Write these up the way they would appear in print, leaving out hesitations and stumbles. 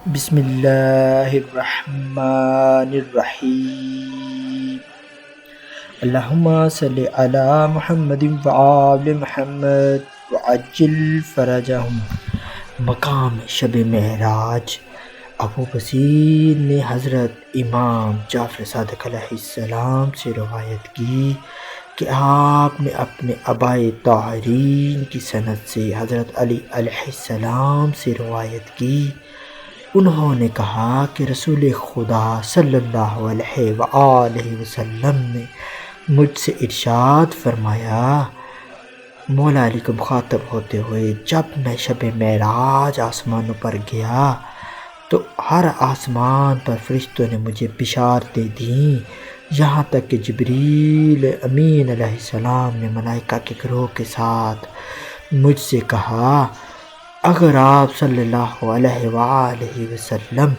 بسم اللہ الرحمن الرحیم۔ اللہم صلی علی محمد وآل محمد وعجل فرجہم۔ مقام شب معراج۔ ابو بصیر نے حضرت امام جعفر صادق علیہ السلام سے روایت کی کہ آپ نے اپنے آبائے طاہرین کی سند سے حضرت علی علیہ السلام سے روایت کی۔ انہوں نے کہا کہ رسول خدا صلی اللہ علیہ وآلہ وسلم نے مجھ سے ارشاد فرمایا، مولا علی کو مخاطب ہوتے ہوئے، جب میں شب معراج آسمانوں پر گیا تو ہر آسمان پر فرشتوں نے مجھے بشارتیں دیں، یہاں تک کہ جبریل امین علیہ السلام نے ملائکہ کے گروہ کے ساتھ مجھ سے کہا، اگر آپ صلی اللہ علیہ وآلہ وسلم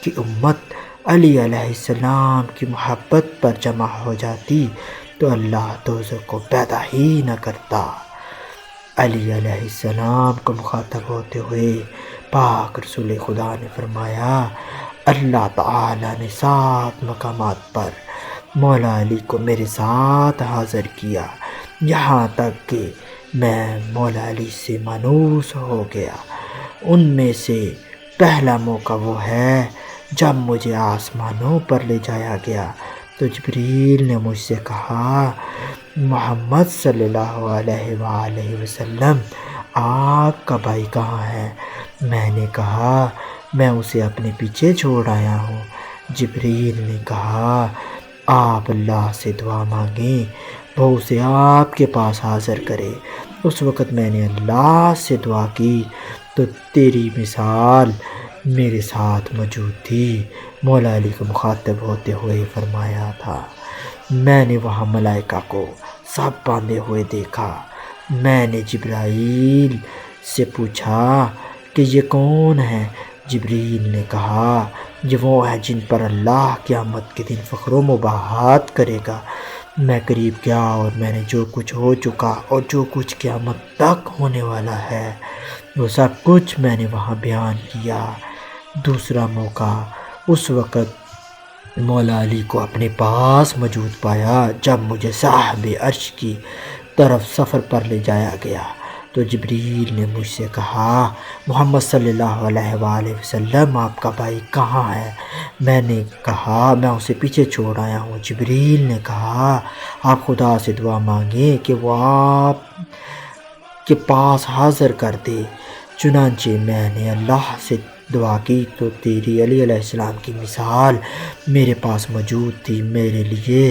کی امت علی علیہ السلام کی محبت پر جمع ہو جاتی تو اللہ دوزخ کو پیدا ہی نہ کرتا۔ علی علیہ السلام کو مخاطب ہوتے ہوئے پاک رسول خدا نے فرمایا، اللہ تعالی نے 7 مقامات پر مولا علی کو میرے ساتھ حاضر کیا، یہاں تک کہ میں مولا علی سے مانوس ہو گیا۔ ان میں سے پہلا موقع وہ ہے جب مجھے آسمانوں پر لے جایا گیا تو جبریل نے مجھ سے کہا، محمد صلی اللہ علیہ وآلہ وسلم آپ کا بھائی کہاں ہے؟ میں نے کہا، میں اسے اپنے پیچھے چھوڑ آیا ہوں۔ جبریل نے کہا، آپ اللہ سے دعا مانگیں وہ اسے آپ کے پاس حاضر کرے۔ اس وقت میں نے اللہ سے دعا کی تو تیری مثال میرے ساتھ موجود تھی۔ مولا علی کو مخاطب ہوتے ہوئے فرمایا تھا، میں نے وہاں ملائکہ کو سب باندھے ہوئے دیکھا۔ میں نے جبرائیل سے پوچھا کہ یہ کون ہے؟ جبریل نے کہا، یہ وہ ہے جن پر اللہ قیامت کے دن فخر و مباحات کرے گا۔ میں قریب گیا اور میں نے جو کچھ ہو چکا اور جو کچھ قیامت تک ہونے والا ہے وہ سب کچھ میں نے وہاں بیان کیا۔ دوسرا موقع اس وقت مولا علی کو اپنے پاس موجود پایا جب مجھے صاحب عرش کی طرف سفر پر لے جایا گیا تو جبریل نے مجھ سے کہا، محمد صلی اللہ علیہ وآلہ وسلم آپ کا بھائی کہاں ہے؟ میں نے کہا، میں اسے پیچھے چھوڑ آیا ہوں۔ جبریل نے کہا، آپ خدا سے دعا مانگیں کہ وہ آپ کے پاس حاضر کر دے۔ چنانچہ میں نے اللہ سے دعا کی تو تیری علی علیہ السلام کی مثال میرے پاس موجود تھی۔ میرے لیے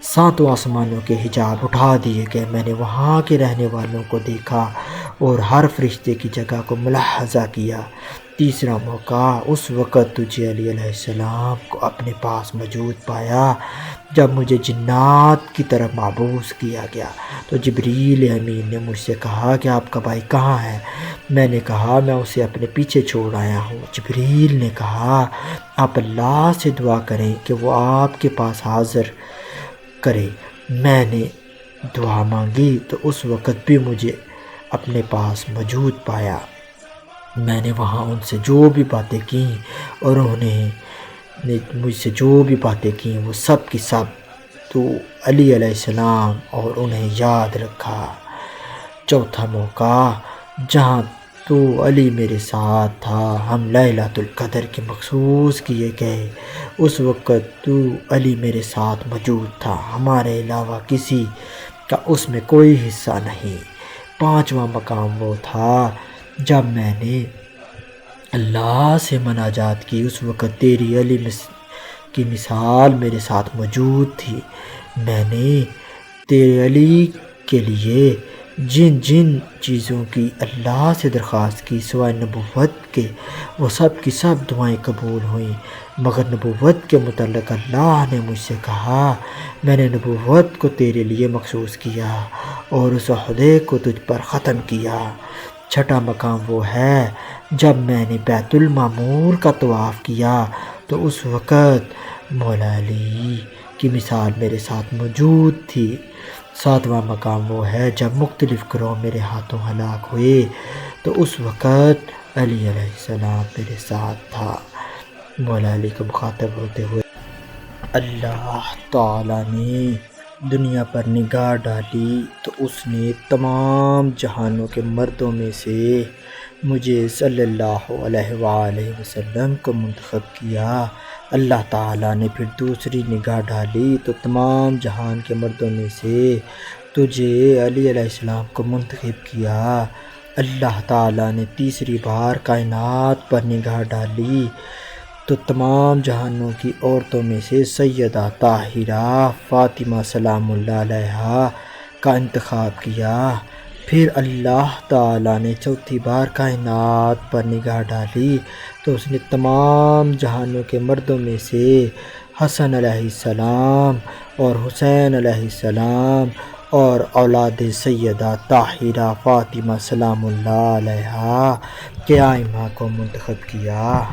7 آسمانوں کے حجاب اٹھا دیے گئے۔ میں نے وہاں کے رہنے والوں کو دیکھا اور ہر فرشتے کی جگہ کو ملاحظہ کیا۔ تیسرا موقع اس وقت تجھے علی علیہ السلام کو اپنے پاس موجود پایا جب مجھے جنات کی طرف مبعوث کیا گیا تو جبریل امین نے مجھ سے کہا کہ آپ کا بھائی کہاں ہے؟ میں نے کہا، میں اسے اپنے پیچھے چھوڑ آیا ہوں۔ جبریل نے کہا، آپ اللہ سے دعا کریں کہ وہ آپ کے پاس حاضر کرے۔ میں نے دعا مانگی تو اس وقت بھی مجھے اپنے پاس موجود پایا۔ میں نے وہاں ان سے جو بھی باتیں کیں اور انہیں نے مجھ سے جو بھی باتیں کیں وہ سب کی سب تو علی علیہ السلام اور انہیں یاد رکھا۔ چوتھا موقع جہاں تو علی میرے ساتھ تھا، ہم لیلۃ القدر کے مخصوص کیے گئے، اس وقت تو علی میرے ساتھ موجود تھا، ہمارے علاوہ کسی کا اس میں کوئی حصہ نہیں۔ پانچواں مقام وہ تھا جب میں نے اللہ سے مناجات کی، اس وقت تیری علی کی مثال میرے ساتھ موجود تھی۔ میں نے تیرے علی کے لیے جن جن چیزوں کی اللہ سے درخواست کی سوائے نبوت کے وہ سب کی سب دعائیں قبول ہوئیں، مگر نبوت کے متعلق اللہ نے مجھ سے کہا، میں نے نبوت کو تیرے لیے مخصوص کیا اور اس عہدے کو تجھ پر ختم کیا۔ چھٹا مقام وہ ہے جب میں نے بیت المعمور کا طواف کیا تو اس وقت مولا علی کی مثال میرے ساتھ موجود تھی۔ ساتواں مقام وہ ہے جب مختلف گروہ میرے ہاتھوں ہلاک ہوئے تو اس وقت علی علیہ السلام میرے ساتھ تھا۔ مولا علی کو مخاطب ہوتے ہوئے، اللہ تعالیٰ نے دنیا پر نگاہ ڈالی تو اس نے تمام جہانوں کے مردوں میں سے مجھے صلی اللہ علیہ وآلہ وسلم کو منتخب کیا۔ اللہ تعالیٰ نے پھر دوسری نگاہ ڈالی تو تمام جہان کے مردوں میں سے تجھے علی علیہ السلام کو منتخب کیا۔ اللہ تعالیٰ نے تیسری بار کائنات پر نگاہ ڈالی تو تمام جہانوں کی عورتوں میں سے سیدہ طاہرہ فاطمہ سلام اللہ علیہا کا انتخاب کیا۔ پھر اللہ تعالیٰ نے چوتھی بار کائنات پر نگاہ ڈالی تو اس نے تمام جہانوں کے مردوں میں سے حسن علیہ السلام اور حسین علیہ السلام اور اولاد سیدہ طاہرہ فاطمہ سلام اللہ علیہا کے ائمہ کو منتخب کیا۔